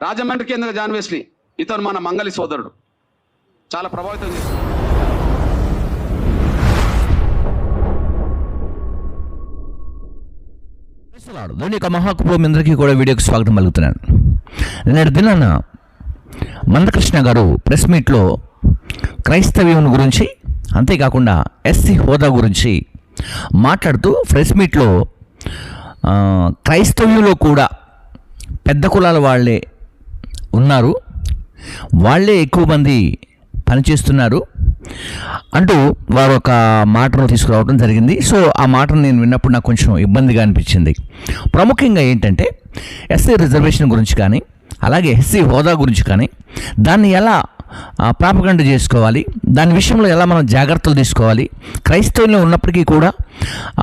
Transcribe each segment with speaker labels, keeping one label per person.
Speaker 1: రాజమండ్రికి చెందిన John Wesley, ఇతను మన మంగళి సోదరుడు, చాలా ప్రభావితం చేశాడు.
Speaker 2: దేవుని యొక్క మహాకృప అందరికీ కూడా వీడియోకి స్వాగతం పలుకుతున్నాను. నిన్నటి దినాన మందకృష్ణ గారు ప్రెస్ మీట్లో క్రైస్తవ్యం గురించి, అంతేకాకుండా ఎస్సీ హోదా గురించి మాట్లాడుతూ ప్రెస్ మీట్లో క్రైస్తవ్యంలో కూడా పెద్ద కులాల వాళ్ళే ఉన్నారు, వాళ్ళే ఎక్కువ మంది పనిచేస్తున్నారు అంటూ వారు ఒక మాటను తీసుకురావడం జరిగింది. సో ఆ మాటను నేను విన్నప్పుడు నాకు కొంచెం ఇబ్బందిగా అనిపించింది. ప్రాముఖ్యంగా ఏంటంటే ఎస్సీ రిజర్వేషన్ గురించి కానీ, అలాగే ఎస్సీ హోదా గురించి కానీ, దాన్ని ఎలా ప్రాపగండ చేసుకోవాలి, దాని విషయంలో ఎలా మనం జాగ్రత్తలు తీసుకోవాలి, క్రైస్తవుల్లో ఉన్నప్పటికీ కూడా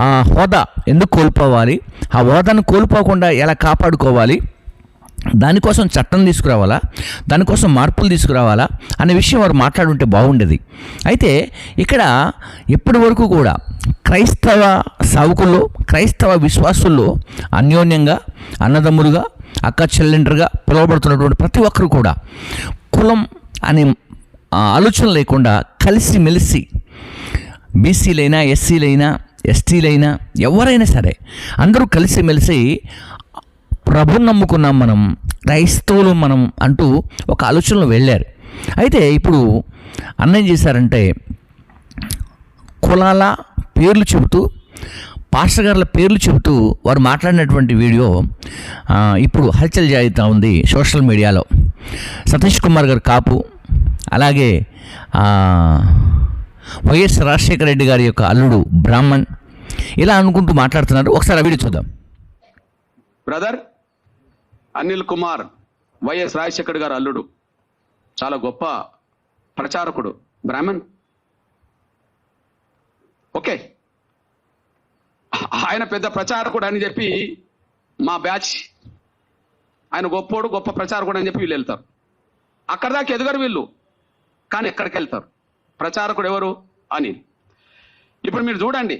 Speaker 2: ఆ హోదా ఎందుకు కోల్పోవాలి, ఆ హోదాను కోల్పోకుండా ఎలా కాపాడుకోవాలి, దానికోసం చట్టం తీసుకురావాలా, దానికోసం మార్పులు తీసుకురావాలా అనే విషయం వారు మాట్లాడుంటే బాగుండేది. అయితే ఇక్కడ ఇప్పటి వరకు కూడా క్రైస్తవ సావుకుల్లో, క్రైస్తవ విశ్వాసుల్లో అన్యోన్యంగా, అన్నదమ్ములుగా, అక్క చెల్లెండరుగా పిలువబడుతున్నటువంటి ప్రతి ఒక్కరు కూడా కులం అనే ఆలోచన లేకుండా కలిసిమెలిసి, బీసీలైనా, ఎస్సీలైనా, ఎస్టీలైనా, ఎవరైనా సరే అందరూ కలిసిమెలిసి ప్రభుని నమ్ముకున్నాం, మనం క్రైస్తవులు మనం అంటూ ఒక ఆలోచనలో వెళ్ళారు. అయితే ఇప్పుడు అన్నం చేశారంటే కులాల పేర్లు చెబుతూ, పాస్టర్ గారుల పేర్లు చెబుతూ వారు మాట్లాడినటువంటి వీడియో ఇప్పుడు హల్చల్ జరుగుతూ ఉంది సోషల్ మీడియాలో. సతీష్ కుమార్ గారు కాపు, అలాగే వైఎస్ రాజశేఖర రెడ్డి గారి యొక్క అల్లుడు బ్రాహ్మణ్, ఇలా అనుకుంటూ మాట్లాడుతున్నారు. ఒకసారి ఆ వీడియో చూద్దాం.
Speaker 1: బ్రదర్ అనిల్ కుమార్, వైఎస్ రాజశేఖర్ గారు అల్లుడు, చాలా గొప్ప ప్రచారకుడు, బ్రాహ్మణ్. ఓకే, ఆయన పెద్ద ప్రచారకుడు అని చెప్పి మా బ్యాచ్, ఆయన గొప్పోడు, గొప్ప ప్రచారకుడు అని చెప్పి వీళ్ళు వెళ్తారు. అక్కడ దాకా ఎదుగరు వీళ్ళు, కానీ ఎక్కడికి వెళ్తారు? ప్రచారకుడు ఎవరు? అనిల్. ఇప్పుడు మీరు చూడండి,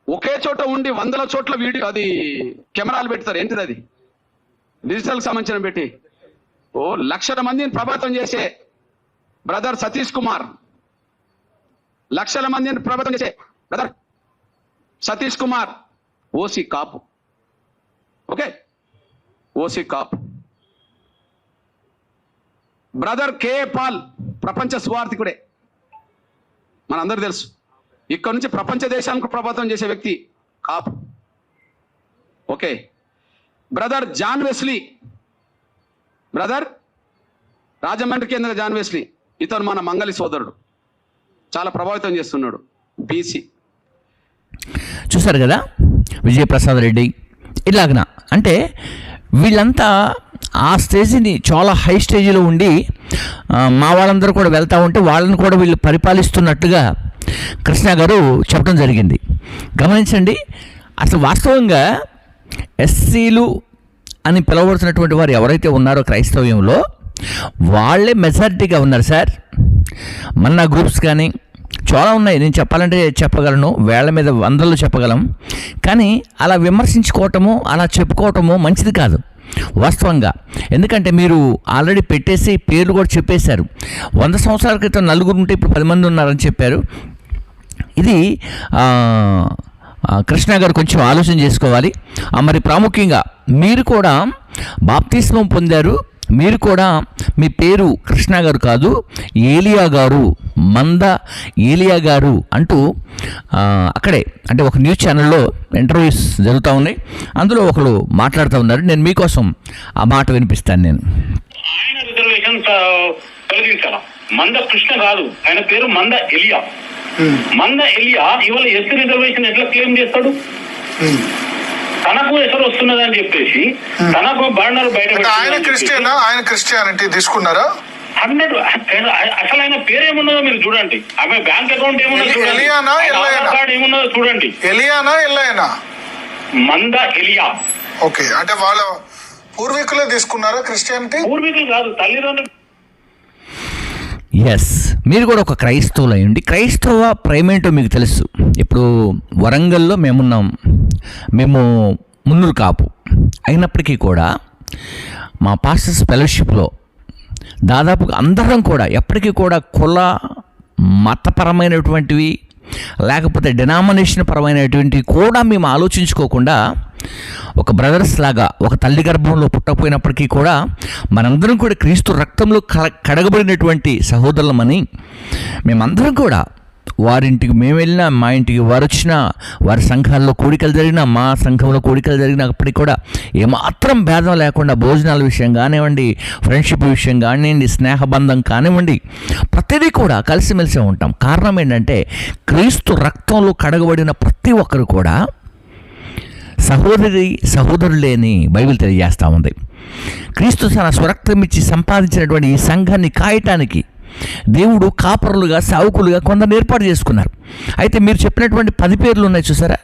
Speaker 1: ఒకే చోట ఉండి 100 చోట్ల వీడియో, అది కెమెరాలు పెడతారు. ఏంటిది అది? డిజిటల్కి సంబంధించిన పెట్టి లక్షల మందిని ప్రభావితం చేసే బ్రదర్ సతీష్ కుమార్, లక్షల మందిని ప్రభావితం చేసే బ్రదర్ సతీష్ కుమార్, ఓసీ కాపు. ఓకే, ఓసీ కాపు. బ్రదర్ కే పాల్, ప్రపంచ సువార్థికుడే, మనందరూ తెలుసు. ఇక్కడ నుంచి ప్రపంచ దేశానికి ప్రభావితం చేసే వ్యక్తి, Kapu. Okay, brother John Wesley, brother రాజమండ్రికి చెందిన జాన్ వెస్లీ, ఇతను మన మంగళి సోదరుడు, చాలా ప్రభావితం చేస్తున్నాడు, బీసీ.
Speaker 2: చూసారు కదా, విజయప్రసాద్ రెడ్డి, ఇలాగన అంటే వీళ్ళంతా ఆ స్టేజ్ని చాలా హై స్టేజ్లో ఉండి మా వాళ్ళందరూ కూడా వెళ్తూ ఉంటే వాళ్ళని కూడా వీళ్ళు పరిపాలిస్తున్నట్టుగా కృష్ణ గారు చెప్పడం జరిగింది. గమనించండి, అసలు వాస్తవంగా ఎస్సీలు అని పిలువబడుతున్నటువంటి వారు ఎవరైతే ఉన్నారో క్రైస్తవ్యంలో, వాళ్ళే మెజారిటీగా ఉన్నారు సార్. మన్నా గ్రూప్స్ కానీ చాలా ఉన్నాయి, నేను చెప్పాలంటే చెప్పగలను, వేళ్ల మీద 100లో చెప్పగలం. కానీ అలా విమర్శించుకోవటము, అలా చెప్పుకోవటము మంచిది కాదు వాస్తవంగా. ఎందుకంటే మీరు ఆల్రెడీ పెట్టేసి పేర్లు కూడా చెప్పేశారు. 100 సంవత్సరాల క్రితం 4 ఉంటే ఇప్పుడు 10 మంది ఉన్నారని చెప్పారు. ఇది కృష్ణ గారు కొంచెం ఆలోచన చేసుకోవాలి. మరి ప్రాముఖ్యంగా మీరు కూడా బాప్తిస్మం పొందారు, మీరు కూడా మీ పేరు కృష్ణ గారు కాదు, ఏలియా గారు, మంద ఏలియా గారు అంటూ అక్కడే అంటే ఒక న్యూస్ ఛానల్లో ఇంటర్వ్యూస్ జరుగుతూ ఉన్నాయి. అందులో ఒకరు మాట్లాడుతూ ఉన్నారు. నేను మీకోసం ఆ మాట వినిపిస్తాను. నేను
Speaker 3: ఆయన రిజర్వేషన్ తొలగించాల, మంద కృష్ణ కాదు, ఆయన పేరు మంద ఎలియా. మంద ఎలియా ఇవాళ ఎస్సీ రిజర్వేషన్ ఎట్లా క్లెయిమ్ చేస్తాడు? తనకు ఎసరు వస్తున్నదని చెప్పేసి తనకు బర్నర్ బయట
Speaker 4: ఆయన క్రిస్టియానిటీ తీసుకున్నారా?
Speaker 3: 100 అసలు ఆయన పేరు ఏమున్నదో మీరు చూడండి, ఆమె బ్యాంక్ అకౌంట్ ఏమున్నదో చూడండి, ఆధార్ కార్డ్ ఏమున్నదో చూడండి.
Speaker 4: ఎలియానా ఎల్లయనా?
Speaker 3: మంద ఎలియా.
Speaker 4: ఓకే, అంటే వాళ్ళ పూర్వీకులే తీసుకున్నారా క్రిస్టియానిటీ?
Speaker 3: పూర్వీకులు కాదు, తల్లిదండ్రులు.
Speaker 2: ఎస్, మీరు కూడా ఒక క్రైస్తవులు అయ్యండి. క్రైస్తవ ప్రేమేంటో మీకు తెలుసు. ఇప్పుడు వరంగల్లో మేము మున్నూరు కాపు అయినప్పటికీ కూడా మా పాస్టర్స్ ఫెలోషిప్లో దాదాపుగా అందరం కూడా ఎప్పటికీ కూడా కుల మతపరమైనటువంటివి లేకపోతే డినామినేషన్ పరమైనటువంటివి కూడా మేము ఆలోచించుకోకుండా ఒక బ్రదర్స్ లాగా ఒక తల్లి గర్భంలో పుట్టకపోయినప్పటికీ కూడా మనందరం కూడా క్రీస్తు రక్తంలో కడగబడినటువంటి సహోదరులమని మేమందరం కూడా వారింటికి మేము వెళ్ళినా, మా ఇంటికి వారు వచ్చినా, వారి సంఘాల్లో కోడికలు జరిగినా, మా సంఘంలో కోడికలు జరిగినప్పటికీ కూడా ఏమాత్రం భేదం లేకుండా భోజనాల విషయం కానివ్వండి, ఫ్రెండ్షిప్ విషయం కానివ్వండి, స్నేహబంధం కానివ్వండి, ప్రతిదీ కూడా కలిసిమెలిసి ఉంటాం. కారణం ఏంటంటే క్రీస్తు రక్తంలో కడగబడిన ప్రతి ఒక్కరు కూడా సహోదరులేని బైబిల్ తెలియజేస్తూ ఉంది. క్రీస్తు తన స్వరక్తం ఇచ్చి సంపాదించినటువంటి ఈ సంఘాన్ని కాయటానికి దేవుడు కాపరులుగా, సావుకులుగా కొందరు ఏర్పాటు చేసుకున్నారు. అయితే మీరు చెప్పినటువంటి 10 పేర్లు ఉన్నాయి చూసారా,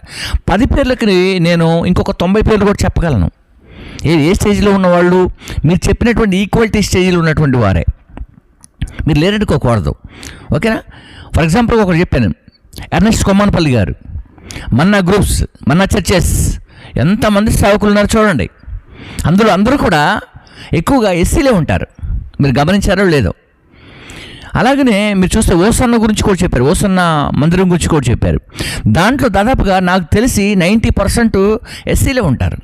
Speaker 2: 10 పేర్లకి నేను ఇంకొక 90 పేర్లు కూడా చెప్పగలను. ఏ స్టేజ్లో ఉన్నవాళ్ళు, మీరు చెప్పినటువంటి ఈక్వాలిటీ స్టేజ్లో ఉన్నటువంటి వారే, మీరు లేరనుకోకూడదు. ఓకేనా? ఫర్ ఎగ్జాంపుల్ ఒకటి చెప్పాను, ఎర్నెస్ట్ కొమ్మనపల్లి గారు, మన్నా గ్రూప్స్, మన్నా చర్చెస్, ఎంతమంది సేవకులు ఉన్నారు చూడండి. అందరూ కూడా ఎక్కువగా ఎస్సీలే ఉంటారు. మీరు గమనించారో లేదో. అలాగనే మీరు చూస్తే ఓసన్న గురించి కూడా చెప్పారు, ఓసన్న మందిరం గురించి కూడా చెప్పారు. దాంట్లో దాదాపుగా నాకు తెలిసి 90% ఎస్సీలే ఉంటారు.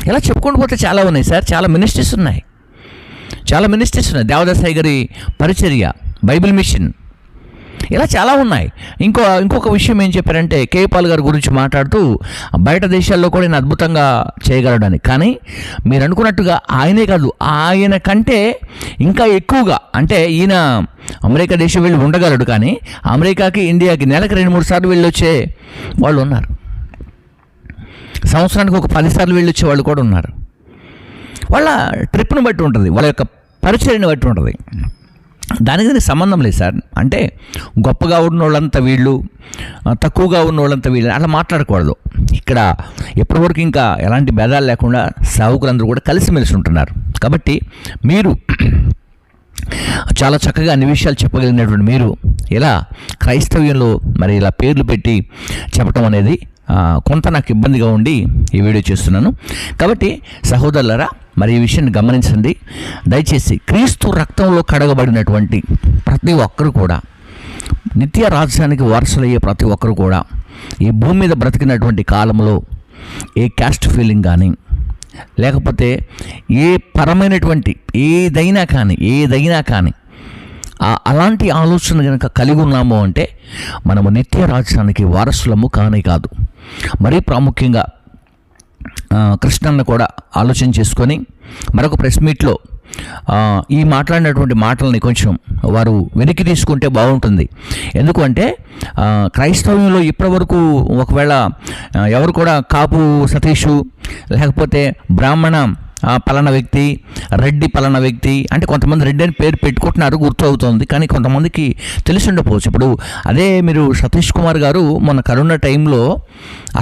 Speaker 2: ఇలా చెప్పుకుంటూ పోతే చాలా ఉన్నాయి సార్, చాలా మినిస్ట్రీస్ ఉన్నాయి. దేవదాసాయి గారి పరిచర్య, బైబిల్ మిషన్, ఇలా చాలా ఉన్నాయి. ఇంకొక విషయం ఏం చెప్పారంటే, కేపాల్ గారి గురించి మాట్లాడుతూ బయట దేశాల్లో కూడా ఈయన అద్భుతంగా చేయగలడని. కానీ మీరు అనుకున్నట్టుగా ఆయనే కాదు, ఆయన కంటే ఇంకా ఎక్కువగా, అంటే ఈయన అమెరికా దేశం వెళ్ళి ఉండగలడు, కానీ అమెరికాకి, ఇండియాకి నెలకు 2-3 సార్లు వెళ్ళి వచ్చే వాళ్ళు ఉన్నారు. సంవత్సరానికి ఒక 10 సార్లు వెళ్ళి వచ్చే వాళ్ళు కూడా ఉన్నారు. వాళ్ళ ట్రిప్ను బట్టి ఉంటుంది, వాళ్ళ యొక్క పరిచర్యను బట్టి ఉంటుంది. దానికి సంబంధం లేదు సార్. అంటే గొప్పగా ఉన్న వాళ్ళంతా వీళ్ళు, తక్కువగా ఉన్న వాళ్ళంతా వీళ్ళు, అట్లా మాట్లాడకూడదు. ఇక్కడ ఎప్పటివరకు ఇంకా ఎలాంటి భేదాలు లేకుండా సేవకులందరూ కూడా కలిసిమెలిసి ఉంటున్నారు. కాబట్టి మీరు చాలా చక్కగా అన్ని విషయాలు చెప్పగలిగినటువంటి మీరు ఇలా క్రైస్తవ్యంలో మరి ఇలా పేర్లు పెట్టి చెప్పటం అనేది కొంత నాకు ఇబ్బందిగా ఉండి ఈ వీడియో చేస్తున్నాను. కాబట్టి సహోదరులారా, మరి ఈ విషయాన్ని గమనించండి. దయచేసి క్రీస్తు రక్తంలో కడగబడినటువంటి ప్రతి ఒక్కరు కూడా, నిత్య రాజ్యానికి వారసులయ్యే ప్రతి ఒక్కరు కూడా ఈ భూమి మీద బ్రతికినటువంటి కాలంలో ఏ క్యాస్ట్ ఫీలింగ్ కానీ, లేకపోతే ఏ పరమైనటువంటి ఏదైనా కానీ అలాంటి ఆలోచన కనుక కలిగి ఉన్నాము అంటే మనము నిత్య రాజ్యానికి వారసులము కాదు. మరీ ప్రాముఖ్యంగా కృష్ణన్న కూడా ఆలోచన చేసుకొని మరొక ప్రెస్ మీట్లో ఈ మాట్లాడినటువంటి మాటలని కొంచెం వారు వెనక్కి తీసుకుంటే బాగుంటుంది. ఎందుకంటే క్రైస్తవ్యంలో ఇప్పటివరకు ఒకవేళ ఎవరు కూడా కాపు సతీషు, లేకపోతే బ్రాహ్మణ పలానా వ్యక్తి, రెడ్డి పలానా వ్యక్తి, అంటే కొంతమంది రెడ్డి అని పేరు పెట్టుకుంటున్నారు, గుర్తు అవుతుంది, కానీ కొంతమందికి తెలిసి ఉండకపోవచ్చు. ఇప్పుడు అదే మీరు సతీష్ కుమార్ గారు మొన్న కరోనా టైంలో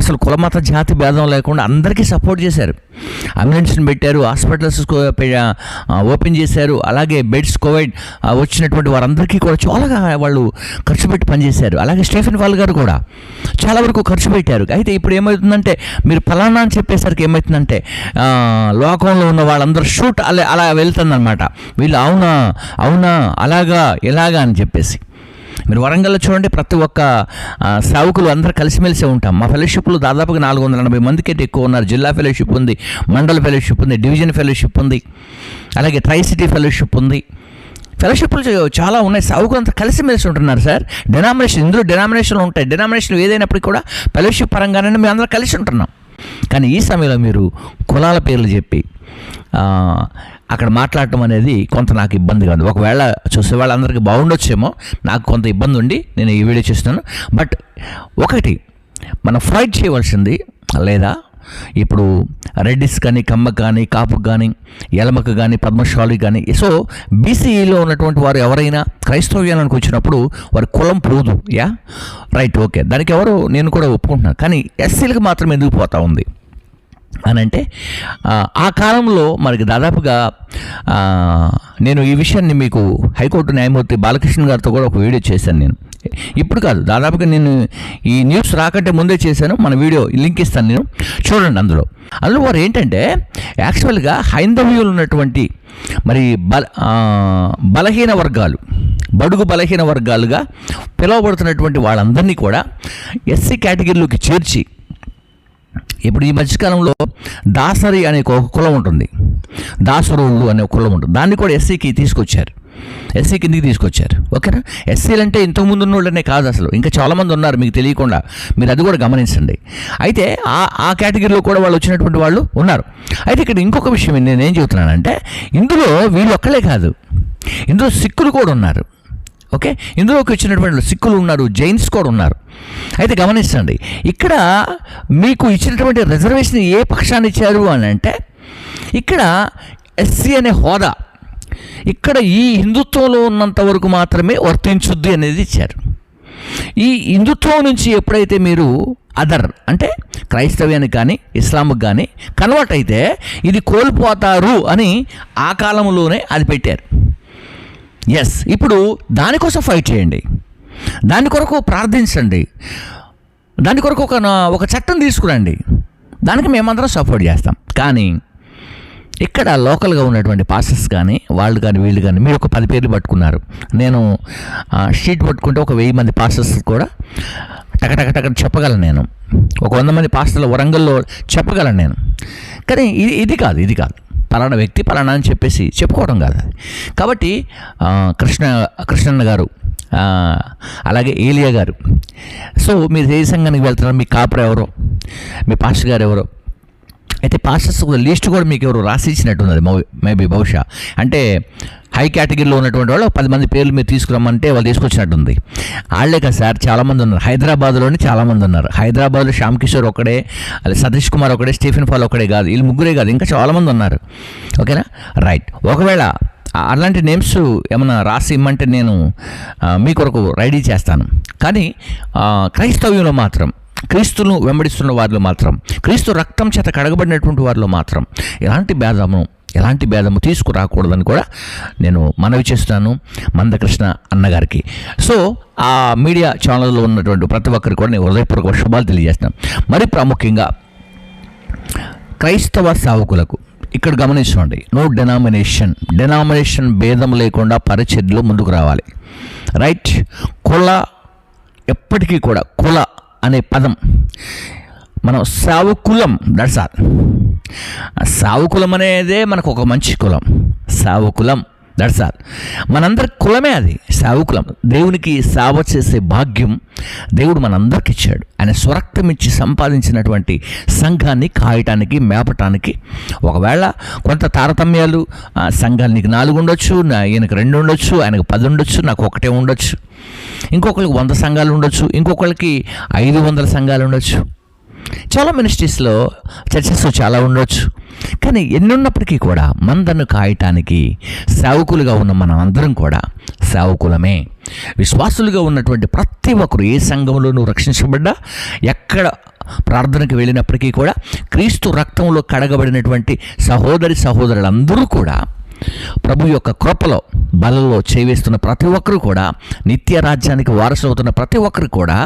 Speaker 2: అసలు కులమత జాతి భేదం లేకుండా అందరికీ సపోర్ట్ చేశారు. అంబులెన్స్ని పెట్టారు, హాస్పిటల్స్ ఓపెన్ చేశారు, అలాగే బెడ్స్ కోవిడ్ వచ్చినటువంటి వారందరికీ కూడా చాలా వాళ్ళు ఖర్చు పెట్టి పనిచేశారు. అలాగే స్టీఫెన్ వాల్ గారు కూడా చాలా వరకు ఖర్చు పెట్టారు. అయితే ఇప్పుడు ఏమవుతుందంటే, మీరు ఫలానా అని చెప్పేసరికి ఏమవుతుందంటే లోకంలో ఉన్న వాళ్ళందరూ షూట్ అలా వెళ్తుందన్నమాట. వీళ్ళు అవునా అలాగా ఎలాగా అని చెప్పేసి. మీరు వరంగల్లో చూడండి, ప్రతి ఒక్క సేవకులు అందరూ కలిసిమెలిసి ఉంటాం. మా ఫెలోషిప్లో దాదాపుగా 480 మందికి ఎక్కువ ఉన్నారు. జిల్లా ఫెలోషిప్ ఉంది, మండల ఫెలోషిప్ ఉంది, డివిజన్ ఫెలోషిప్ ఉంది, అలాగే ట్రై సిటీ ఫెలోషిప్ ఉంది. ఫెలోషిప్లు చాలా ఉన్నాయి. సేవకులు అంతా కలిసిమెలిసి ఉంటున్నారు సార్. ఇందులో డినామినేషన్లు ఉంటాయి. డినామినేషన్ ఏదైనప్పటికీ కూడా ఫెలోషిప్ పరంగానే మేము అందరం కలిసి ఉంటున్నాం. కానీ ఈ సమయంలో మీరు కులాల పేర్లు చెప్పి అక్కడ మాట్లాడటం అనేది కొంత నాకు ఇబ్బందిగా ఉంది. ఒకవేళ చూసే వాళ్ళందరికీ బాగుండొచ్చేమో, నాకు కొంత ఇబ్బంది ఉండి నేను ఈ వీడియో చేస్తున్నాను. బట్ ఒకటి మనం ఫైట్ చేయవలసింది, లేదా ఇప్పుడు రెడ్డిస్ కానీ, కమ్మకు కానీ, కాపుకు కానీ, ఎలమకు కానీ, పద్మశాలి కానీ, సో బీసీఈలో ఉన్నటువంటి వారు ఎవరైనా క్రైస్తవ్యానికి వచ్చినప్పుడు వారి కులం పోదు. రైట్, ఓకే, దానికి నేను కూడా ఒప్పుకుంటున్నాను. కానీ ఎస్సీలకు మాత్రం ఎందుకు పోతా ఉంది అని అంటే, ఆ కాలంలో మనకి దాదాపుగా నేను ఈ విషయాన్ని మీకు హైకోర్టు న్యాయమూర్తి బాలకృష్ణ గారితో కూడా ఒక వీడియో చేశాను నేను. ఇప్పుడు కాదు, దాదాపుగా నేను ఈ న్యూస్ రాకంటే ముందే చేశాను. మన వీడియో లింక్ ఇస్తాను, నేను చూడండి. అందులో వారు ఏంటంటే యాక్చువల్గా హైందవ్యులు ఉన్నటువంటి మరి బలహీన వర్గాలు, బడుగు బలహీన వర్గాలుగా పిలువబడుతున్నటువంటి వాళ్ళందరినీ కూడా ఎస్సీ కేటగిరీలోకి చేర్చి, ఇప్పుడు ఈ మధ్యకాలంలో దాసరి అనే ఒక కులం ఉంటుంది, దాసరోళ్ళు అనే ఒక కులం ఉంటుంది, దాన్ని కూడా ఎస్సీకి తీసుకొచ్చారు, ఎస్సీ కిందికి తీసుకొచ్చారు. ఓకేనా? ఎస్సీలు అంటే ఇంతకుముందు ఉన్న వాళ్ళనే కాదు, అసలు ఇంకా చాలామంది ఉన్నారు మీకు తెలియకుండా, మీరు అది కూడా గమనించండి. అయితే ఆ కేటగిరీలో కూడా వాళ్ళు వచ్చినటువంటి వాళ్ళు ఉన్నారు. అయితే ఇక్కడ ఇంకొక విషయం నేనేం చెబుతున్నానంటే, ఇందులో వీళ్ళు ఒక్కలే కాదు, ఇందులో సిక్కులు కూడా ఉన్నారు. ఓకే, ఇందులోకి వచ్చినటువంటి సిక్కులు ఉన్నారు, జైన్స్ కూడా ఉన్నారు. అయితే గమనించండి, ఇక్కడ మీకు ఇచ్చినటువంటి రిజర్వేషన్ ఏ పక్షాన్ని ఇచ్చారు అని అంటే, ఇక్కడ ఎస్సీ అనే హోదా ఇక్కడ ఈ హిందుత్వంలో ఉన్నంత వరకు మాత్రమే వర్తించుద్ది అనేది ఇచ్చారు. ఈ హిందుత్వం నుంచి ఎప్పుడైతే మీరు అదర్ అంటే క్రైస్తవ్యానికి కానీ ఇస్లాంకి కానీ కన్వర్ట్ అయితే ఇది కోల్పోతారు అని ఆ కాలంలోనే అది పెట్టారు. ఎస్, ఇప్పుడు దానికోసం ఫైట్ చేయండి, దాని కొరకు ప్రార్థించండి, దాని కొరకు ఒక చట్టం తీసుకురండి, దానికి మేమందరం సపోర్ట్ చేస్తాం. కానీ ఇక్కడ లోకల్గా ఉన్నటువంటి పాస్టర్స్ కానీ వాళ్ళు కానీ వీళ్ళు కానీ, మీరు ఒక 10 పేర్లు పట్టుకున్నారు, నేను షీట్ పట్టుకుంటే ఒక 1000 మంది పాస్టర్స్ కూడా టక చెప్పగలను. నేను ఒక 100 మంది పాస్టర్లు వరంగల్లో చెప్పగలను నేను. కానీ ఇది కాదు పలానా వ్యక్తి పలానా అని చెప్పేసి చెప్పుకోవడం కాదు. కాబట్టి కృష్ణన్న గారు, అలాగే ఏలియా గారు, సో మీరు ఏ సంఘానికి వెళ్తున్నారు, మీ కాపుర ఎవరో, మీ పాస్టర్ గారు ఎవరో, అయితే పాస్టర్స్ లిస్ట్ కూడా మీకు ఎవరు రాసి ఇచ్చినట్టున్నది మేబీ, బహుశా అంటే హై కేటగిరీలో ఉన్నటువంటి వాళ్ళు 10 మంది పేర్లు మీరు తీసుకురమ్మంటే వాళ్ళు తీసుకొచ్చినట్టుంది. వాళ్ళే కదా సార్, చాలామంది ఉన్నారు హైదరాబాద్లోని, చాలామంది ఉన్నారు హైదరాబాద్లో. శ్యామ్ కిషోర్ ఒకడే, అలాగే సతీష్ కుమార్ ఒకడే, స్టీఫెన్ ఫాల్ ఒకడే కాదు, వీళ్ళు ముగ్గురే కాదు, ఇంకా చాలామంది ఉన్నారు. ఓకేనా? రైట్. ఒకవేళ అలాంటి నేమ్స్ ఏమైనా రాసి ఇమ్మంటే నేను మీ కొరకు రెడీ చేస్తాను. కానీ క్రైస్తవ్యంలో మాత్రం, క్రీస్తును వెంబడిస్తున్న వారిలో మాత్రం, క్రీస్తు రక్తం చేత కడగబడినటువంటి వారిలో మాత్రం ఎలాంటి భేదము తీసుకురాకూడదని కూడా నేను మనవి చేస్తున్నాను మందకృష్ణ అన్నగారికి. సో ఆ మీడియా ఛానల్లో ఉన్నటువంటి ప్రతి ఒక్కరికి కూడా నేను హృదయపూర్వక శుభాలు తెలియజేస్తున్నాను. మరి ప్రాముఖ్యంగా క్రైస్తవ సేవకులకు ఇక్కడ గమనించండి, నో డెనామినేషన్ భేదం లేకుండా పరిచర్యలో ముందుకు రావాలి. రైట్? ఎప్పటికీ కూడా కుల అనే పదం, మనం సావుకులం, దట్స్ ఆల్. సావుకులం అనేదే మనకు ఒక మంచి కులం, సావుకులం, దట్స్ ఆల్. మనందరి కులమే అది, సావుకులం. దేవునికి సేవ చేసే భాగ్యం దేవుడు మనందరికి ఇచ్చాడు. ఆయన స్వరక్తం ఇచ్చి సంపాదించినటువంటి సంఘాన్ని కాయటానికి, మేపటానికి. ఒకవేళ కొంత తారతమ్యాలు, సంఘాలు నీకు 4 ఉండొచ్చు, ఈయనకు 2 ఉండొచ్చు, ఆయనకు 10 ఉండొచ్చు, నాకు 1 ఉండొచ్చు, ఇంకొకరికి 100 సంఘాలు ఉండొచ్చు, ఇంకొకరికి 500 సంఘాలు ఉండొచ్చు, చాలా మినిస్ట్రీస్లో చర్చెస్ చాలా ఉండొచ్చు. కానీ ఎన్ని ఉన్నప్పటికీ కూడా మందను కాయటానికి సేవకులుగా ఉన్న మనం అందరం కూడా సేవకులమే. విశ్వాసులుగా ఉన్నటువంటి ప్రతి ఒక్కరు ఏ సంఘంలోనూ రక్షించబడ్డా, ఎక్కడ ప్రార్థనకు వెళ్ళినప్పటికీ కూడా క్రీస్తు రక్తంలో కడగబడినటువంటి సహోదరులందరూ కూడా ప్రభు యొక్క కృపలో బలలో చేవేస్తున్న ప్రతి ఒక్కరు కూడా, నిత్య రాజ్యానికి వారసులవుతున్న ప్రతి ఒక్కరు కూడా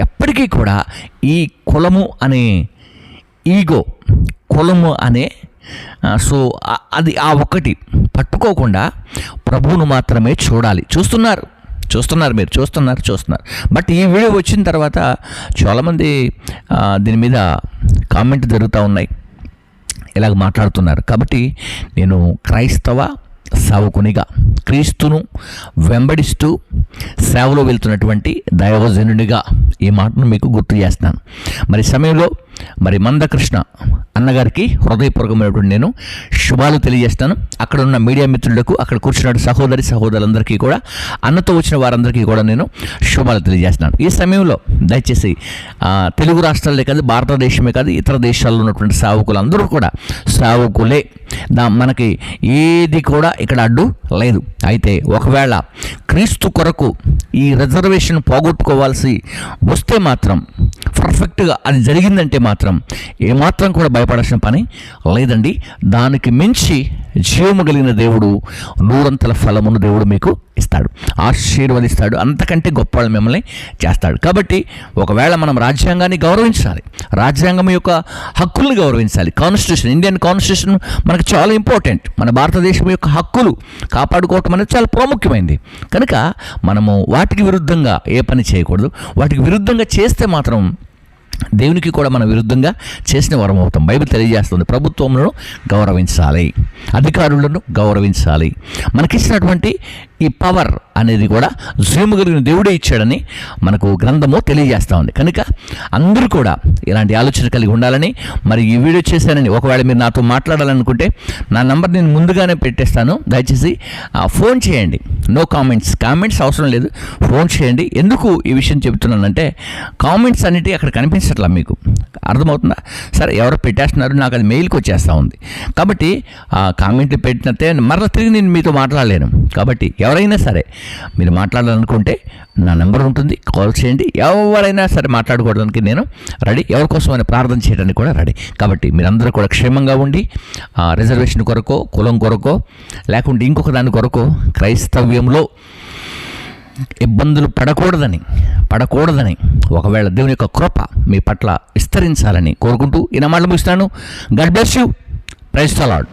Speaker 2: ఎప్పటికీ కూడా ఈ కులము అనే ఈగో, కులము అనే సో అది ఆ ఒక్కటి పట్టుకోకుండా ప్రభువును మాత్రమే చూడాలి. చూస్తున్నారు మీరు చూస్తున్నారు. బట్ ఈ వీడియో వచ్చిన తర్వాత చాలామంది దీని మీద కామెంట్ జరుగుతూ ఉన్నాయి, ఇలాగ మాట్లాడుతున్నారు. కాబట్టి నేను క్రైస్తవ సేవకునిగా, క్రీస్తును వెంబడిస్తూ సేవలో వెళ్తున్నటువంటి దైవజనునిగా ఈ మాటను మీకు గుర్తు చేస్తాను. మరి సమయంలో మరి మందకృష్ణ అన్నగారికి హృదయపూర్వకమైనటువంటి నేను శుభాలు తెలియజేస్తాను. అక్కడ ఉన్న మీడియా మిత్రులకు, అక్కడ కూర్చున్న సహోదరులందరికీ కూడా, అన్నతో వచ్చిన వారందరికీ కూడా నేను శుభాలు తెలియజేస్తున్నాను. ఈ సమయంలో దయచేసి తెలుగు రాష్ట్రాలే కాదు, భారతదేశమే కాదు, ఇతర దేశాల్లో ఉన్నటువంటి సేవకులు అందరూ కూడా సేవకులే. మనకి ఏది కూడా ఇక్కడ అడ్డు లేదు. అయితే ఒకవేళ క్రీస్తు కొరకు ఈ రిజర్వేషన్ పోగొట్టుకోవాల్సి వస్తే మాత్రం, పర్ఫెక్ట్గా అది జరిగిందంటే మాత్రం ఏమాత్రం కూడా భయపడాల్సిన పని లేదండి. దానికి మించి జీవము కలిగిన దేవుడు, నూరంతల ఫలమును దేవుడు మీకు ఇస్తాడు, ఆశీర్వదిస్తాడు, అంతకంటే గొప్ప వాళ్ళు మిమ్మల్ని చేస్తాడు. కాబట్టి ఒకవేళ మనం రాజ్యాంగాన్ని గౌరవించాలి, రాజ్యాంగం యొక్క హక్కుల్ని గౌరవించాలి. కాన్స్టిట్యూషన్, ఇండియన్ కాన్స్టిట్యూషన్ మనకు చాలా ఇంపార్టెంట్. మన భారతదేశం యొక్క హక్కులు కాపాడుకోవటం అనేది చాలా ప్రాముఖ్యమైనది. కనుక మనము వాటికి విరుద్ధంగా ఏ పని చేయకూడదు. వాటికి విరుద్ధంగా చేస్తే మాత్రం దేవునికి కూడా మనం విరుద్ధంగా చేసిన వరం అవుతాం. బైబిల్ తెలియజేస్తుంది ప్రభుత్వములను గౌరవించాలి, అధికారులను గౌరవించాలి. మనకిచ్చినటువంటి ఈ పవర్ అనేది కూడా జీవము కలిగిన దేవుడే ఇచ్చాడని మనకు గ్రంథము తెలియజేస్తూ ఉంది. కనుక అందరూ కూడా ఇలాంటి ఆలోచన కలిగి ఉండాలని మరి ఈ వీడియో చేశానని, ఒకవేళ మీరు నాతో మాట్లాడాలనుకుంటే నా నంబర్ నేను ముందుగానే పెట్టేస్తాను. దయచేసి ఫోన్ చేయండి. నో కామెంట్స్ అవసరం లేదు, ఫోన్ చేయండి. ఎందుకు ఈ విషయం చెబుతున్నానంటే కామెంట్స్ అన్నిటి అక్కడ కనిపించట్లా, మీకు అర్థమవుతుందా? సరే, ఎవరో పెట్టేస్తున్నారు, నాకు అది మెయిల్కి వచ్చేస్తూ ఉంది. కాబట్టి కామెంట్లు పెట్టినట్టే మరలా తిరిగి నేను మీతో మాట్లాడలేను. కాబట్టి ఎవరైనా సరే మీరు మాట్లాడాలనుకుంటే నా నెంబర్ ఉంటుంది, కాల్ చేయండి. ఎవరైనా సరే మాట్లాడుకోవడానికి నేను రెడీ, ఎవరికోసమైనా ప్రార్థన చేయడానికి కూడా రెడీ. కాబట్టి మీరందరూ కూడా క్షేమంగా ఉండి రిజర్వేషన్ కొరకో, కులం కొరకో, లేకుంటే ఇంకొక దాని కొరకో క్రైస్తవ్యంలో ఇబ్బందులు పడకూడదని ఒకవేళ దేవుని యొక్క కృప మీ పట్ల విస్తరించాలని కోరుకుంటూ ఈ నా మాటలు ముగిస్తాను. God bless you. Praise the lord.